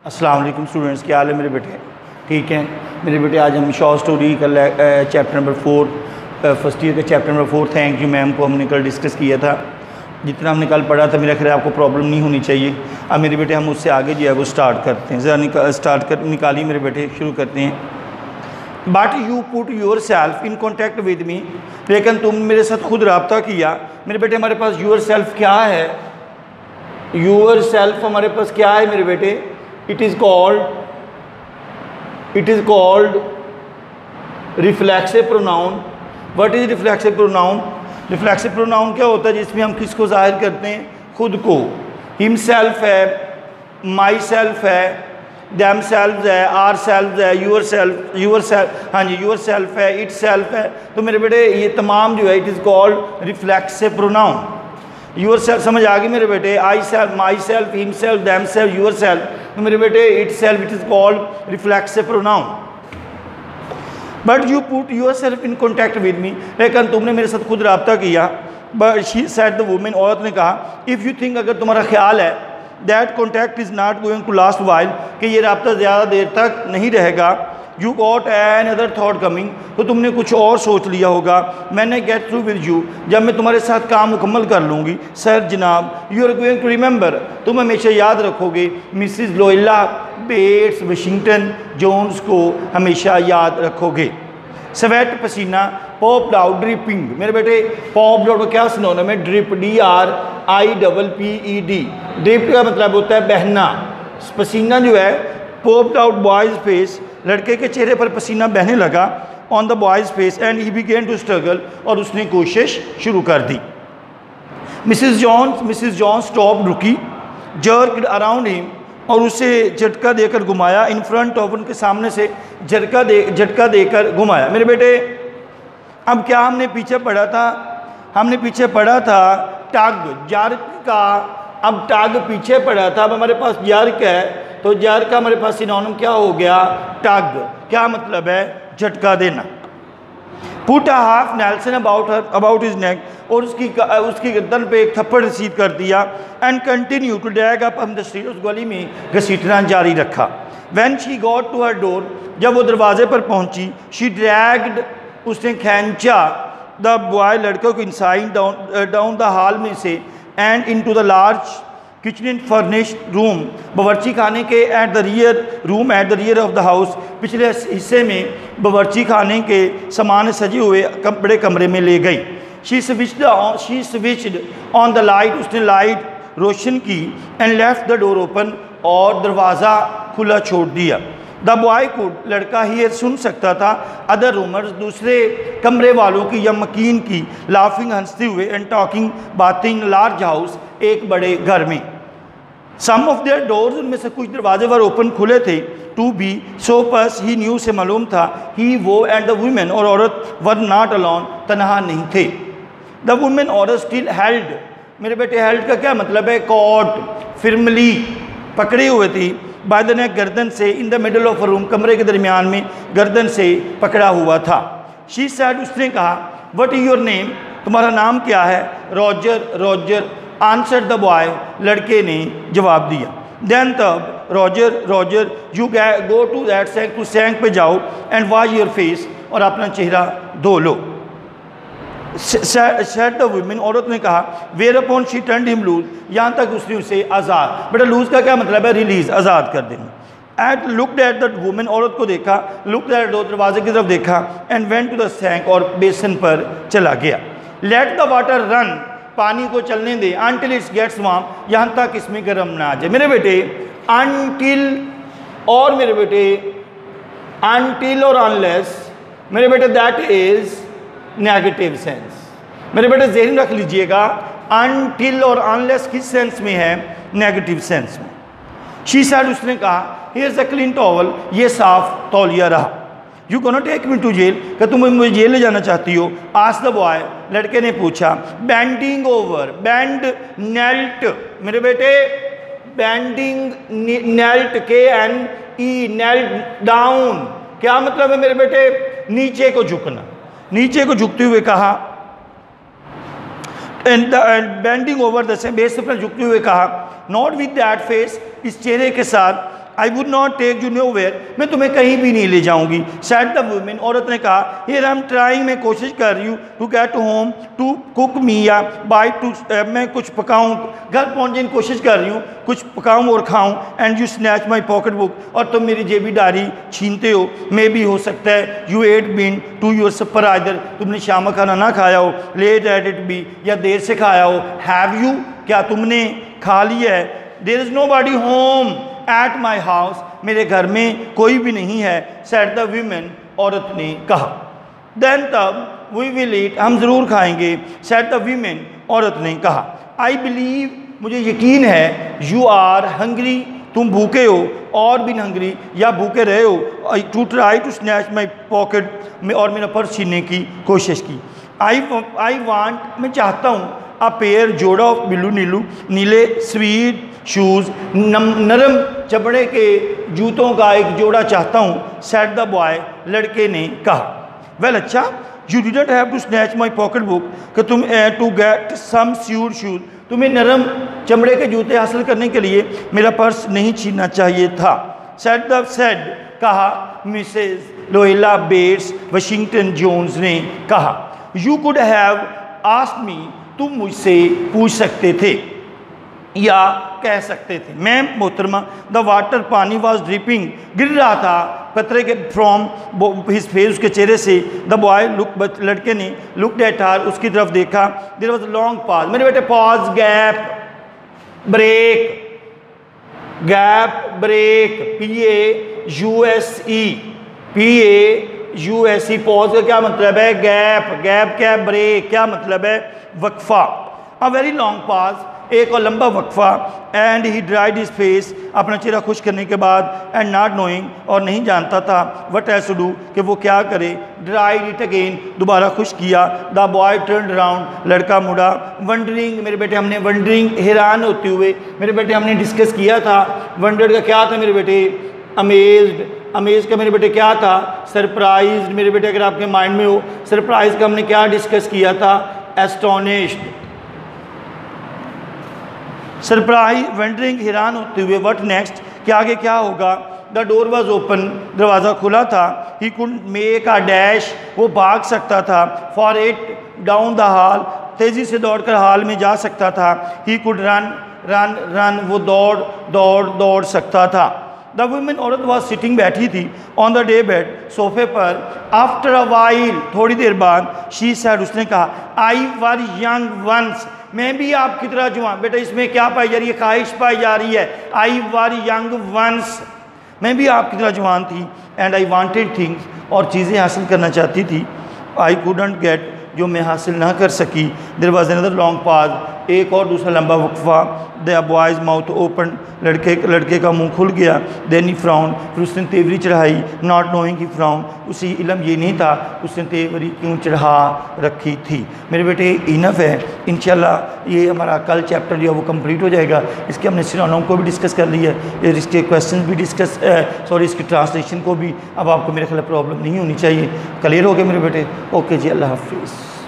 अस्सलाम वालेकुम स्टूडेंट्स, क्या हाल है मेरे बेटे? ठीक है मेरे बेटे। आज हम शॉर्ट स्टोरी का चैप्टर नंबर 4 फर्स्ट ईयर के chapter number 4 thank you ma'am को हमने कल डिस्कस किया था। जितना हमने कल पढ़ा था मेरा ख्याल आपको प्रॉब्लम नहीं होनी चाहिए। अब मेरे बेटे हम उससे आगे जो है वो स्टार्ट करते हैं। ज़रा निकालिए मेरे बेटे, शुरू करते हैं। But you put yourself in contact with me, लेकिन तुम मेरे साथ खुद रब्ता किया। मेरे बेटे हमारे पास योर सेल्फ क्या है? योर सेल्फ हमारे पास क्या है मेरे बेटे? It is called reflexive pronoun. What is reflexive pronoun? Reflexive pronoun क्या होता है? जिसमें हम किसको जाहिर करते हैं? खुद को। हिमसेल्फ है, माई सेल्फ है, दैम सेल्फ है, आर सेल्फ है, यूर सेल्फ, हाँ जी यूर सेल्फ है, इट सेल्फ है। तो मेरे बेटे ये तमाम जो है it is called reflexive pronoun. Yourself समझ आ गई मेरे बेटे? I self, myself, himself, themself, yourself. तो मेरे बेटे itself it is called reflexive pronoun. But you put yourself in contact with me, लेकिन तुमने मेरे साथ खुद रब्ता किया। But she said the woman, औरत ने कहा, इफ़ यू थिंक, अगर तुम्हारा ख्याल है, that contact is not going to last while, कि ये रब्ता ज़्यादा देर तक नहीं रहेगा, you got another thought coming, तो तुमने कुछ और सोच लिया होगा। मैंने गेट थ्रू विद यू, जब मैं तुम्हारे साथ काम मुकम्मल कर लूँगी, सर जनाब, you are going to remember, तुम हमेशा याद रखोगे Mrs Luella Bates Washington Jones को हमेशा याद रखोगे। स्वेट पसीना, पॉप्ड आउट, ड्रिपिंग। मेरे बेटे पॉप्ड आउट क्या सिनोनिम है? Drip, DRIPPED। ड्रिप का मतलब होता है बहना। पसीना जो है, पॉप्ड आउट बॉयज़ फेस, लड़के के चेहरे पर पसीना बहने लगा, on the boy's face, and he began to struggle, और उसने कोशिश शुरू कर दी। मिसिज जॉन्स स्टॉप, रुकी, जर्क्ड अराउंड हिम, और उसे झटका देकर घुमाया, इन फ्रंट ऑफ, उनके सामने से झटका देकर घुमाया। मेरे बेटे अब क्या हमने पीछे पढ़ा था? हमने पीछे पढ़ा था टग, जर्क का। अब टग पीछे पढ़ा था, अब हमारे पास जर्क है, तो जर्क का हमारे पास सिनोनिम क्या हो गया? टग। क्या मतलब है? झटका देना। Put a half nelson about his neck, और उसकी गर्दन पे एक थप्पड़ रसीद कर दिया। And continue to drag up the street, उस गली में घसीटना जारी रखा। When she got to her door, जब वो दरवाजे पर पहुंची, शी ड्रैग्ड, उसने खींचा, द बॉय, लड़के को, इनसाइड डाउन द हॉल में से, and into the large kitchen and furnished room, बावर्ची खाने के at the rear of the house, पिछले हिस्से में बावर्ची खाने के सामान सजे हुए बड़े कमरे में ले गई। She switched on the light, उसने लाइट रोशन की, and left the door open, और दरवाज़ा खुला छोड़ दिया। द बॉय कुड, लड़का ही सुन सकता था, अदर रूमर्स, दूसरे कमरे वालों की या मकीन की, लाफिंग, हंसते हुए, एंड टॉकिंग, बातें, इन लार्ज हाउस, एक बड़े घर में। सम ऑफ देयर डोर्स, उनमें से कुछ दरवाजे वर ओपन, खुले थे। टू बी सो पस, ही न्यू, से मालूम था, ही, वो, एंड द वुमेन, और औरत, वर नॉट अलोन, तनहा नहीं थे। द वुमेन, औरत, स्टिल हेल्ड, मेरे बेटे हेल्ड का क्या मतलब है? कॉट, फिरमली, पकड़ी हुई थी, बाय द नेक, गर्दन से, in the middle of room, कमरे के दरमियान में गर्दन से पकड़ा हुआ था। शी सेड, उसने कहा, व्हाट इज योर नेम, तुम्हारा नाम क्या है? रॉजर, आंसर द बॉय, लड़के ने जवाब दिया। देन तब, Roger, you go to that tank, to tank पे जाओ, एंड वॉश योर फेस, और अपना चेहरा धो लो। सेड द वुमेन, औरत ने कहा। Whereupon she turned him loose, यहाँ तक उसने उसे आज़ाद, बेटा लूज का क्या मतलब है? रिलीज, आज़ाद कर देना। At looked at the woman, औरत को देखा, लुक्ड एट डोर, दरवाजे की तरफ देखा, एंड वेंट टू द सैंक, और बेसन पर चला गया। लेट द वाटर रन, पानी को चलने दे, अनटिल इट्स गेट्स वार्म, यहाँ तक इसमें गर्म ना आ जाए। मेरे बेटे अनटिल, और मेरे बेटे अनटिल और अनलेस, मेरे बेटे दैट इज नेगेटिव सेंस। मेरे बेटे ज़हन रख लीजिएगा, अनटिल और अनलेस किस सेंस में है? नेगेटिव सेंस में। शी सेड, उसने कहा, here is a clean towel, ये साफ तौलिया रहा। You can not take me to jail, क्या तुम मुझे जेल ले जाना चाहती हो? आस्क्ड द बॉय, लड़के ने पूछा। बेंडिंग ओवर, बेंड, नेल्ट, मेरे बेटे bending, knelt, KNE, knelt down, क्या मतलब है मेरे बेटे? नीचे को झुकना, नीचे को झुकते हुए कहा। And bending over the base पर झुकते हुए कहा, नॉट विद दैट फेस, इस चेहरे के साथ, I would not take you nowhere, मैं तुम्हें कहीं भी नहीं ले जाऊंगी। सेड द वुमेन, औरत ने कहा, हियर आई एम ट्राइंग, मैं कोशिश कर रही हूँ, to get home to cook me, या बाय टू, मैं कुछ पकाऊँ, घर पहुँचने की कोशिश कर रही हूँ, कुछ पकाऊँ और खाऊँ। And you snatch my pocket book, और तुम मेरी जेबी डायरी छीनते हो। मे भी हो सकता है you ate been to your supper, either तुमने शाम का खाना ना खाया हो, लेट एट इट बी, या देर से खाया हो, हैव यू, क्या तुमने खा लिया है। There is nobody home at my house, मेरे घर में कोई भी नहीं है। सेड द वीमेन, औरत ने कहा। देन तब वी विल ईट, हम ज़रूर खाएंगे। सेड द वीमेन, औरत ने कहा। आई बिलीव, मुझे यकीन है, यू आर हंग्री, तुम भूखे हो, और बिन हंग्री, या भूखे रहे हो, to try to snatch my pocket में, और मेरा पर्स छीनने की कोशिश की। आई वांट, मैं चाहता हूँ, अ पेयर, जोड़ा ऑफ ब्लू, नीलू, नीले स्वीट शूज़, नरम चमड़े के जूतों का एक जोड़ा चाहता हूँ। सेड द बॉय, लड़के ने कहा। वेल अच्छा, you didn't have to snatch my pocketbook, कि तुम to get some suede shoes, तुम्हें नरम चमड़े के जूते हासिल करने के लिए मेरा पर्स नहीं छीनना चाहिए था। सेड कहा मिसेस लोएला बेट्स वाशिंगटन जोन्स ने कहा। You could have asked me, तुम मुझसे पूछ सकते थे या कह सकते थे। मैम मोहतरमा, द वाटर, पानी वॉज ड्रिपिंग, गिर रहा था कतरे के फ्रॉम हिज फेस, उसके चेहरे से। द बॉय लुक, लड़के ने लुकड एट हर, उसकी तरफ देखा। देयर वाज लॉन्ग पॉज, मेरे बेटे pause, gap, break, gap, break, PAUSE, pause का क्या मतलब है, गैप, गैप क्या है, ब्रेक क्या मतलब है, वक्फा। अ वेरी लॉन्ग पॉज, एक और लंबा वक्फा। And he dried his face, अपना चेहरा खुश करने के बाद। एंड नॉट नोइंग, और नहीं जानता था, वट एल्स टू डू, कि वो क्या करे। ड्राइड इट अगेन, दोबारा खुश किया। द बॉय टर्न राउंड, लड़का मुड़ा। वंडरिंग, मेरे बेटे हमने, वंडरिंग हैरान होते हुए, मेरे बेटे हमने डिस्कस किया था। वंडर्ड का क्या था मेरे बेटे, अमेज्ड, अमेज का मेरे बेटे क्या था, सरप्राइज। मेरे बेटे अगर आपके माइंड में हो, सरप्राइज का हमने क्या डिस्कस किया था, एस्टोनिश्ड। सरप्राइज, वंडरिंग, हैरान होते हुए। व्हाट नेक्स्ट, कि आगे क्या होगा। द डोर वॉज ओपन, दरवाज़ा खुला था। He could make a dash, वो भाग सकता था। For it down the hall, तेज़ी से दौड़कर हॉल में जा सकता था। He could run run run, वो दौड़ सकता था। द वुमेन, औरत वॉज सिटिंग, बैठी थी। ऑन द डे बेड, सोफे पर। आफ्टर अ वाइल, थोड़ी देर बाद। शी सेड, उसने कहा, आई वर यंग वंस, मैं भी आपकी तरह जवान। बेटा इसमें क्या पाई जा रही है, ख्वाहिश पाई जा रही है। आई वर यंग वंस, मैं भी आपकी तरह जवान थी। एंड आई वांटेड थिंग्स, और चीज़ें हासिल करना चाहती थी। आई कुडंट गेट, जो मैं हासिल ना कर सकी। There was another long pause, एक और दूसरा लंबा वक्फा। द बॉयज़ माउथ ओपन, लड़के का मुंह खुल गया। देन ही फ्राउन, फिर उसने तेवरी चढ़ाई। नॉट नोइंग ही फ्राउन, उसे इल्म ये नहीं था उसने तेवरी क्यों चढ़ा रखी थी। मेरे बेटे इनफ है, इंशाल्लाह ये हमारा कल चैप्टर जो है वो कंप्लीट हो जाएगा। इसके हमने सिनोनिम को भी डिस्कस कर लिया है, इसके क्वेश्चन भी डिस्कस, सॉरी इसकी ट्रांसलेशन को भी। अब आपको मेरे ख्याल प्रॉब्लम नहीं होनी चाहिए। क्लियर हो गया मेरे बेटे, ओके जी, अल्लाह हाफिज़।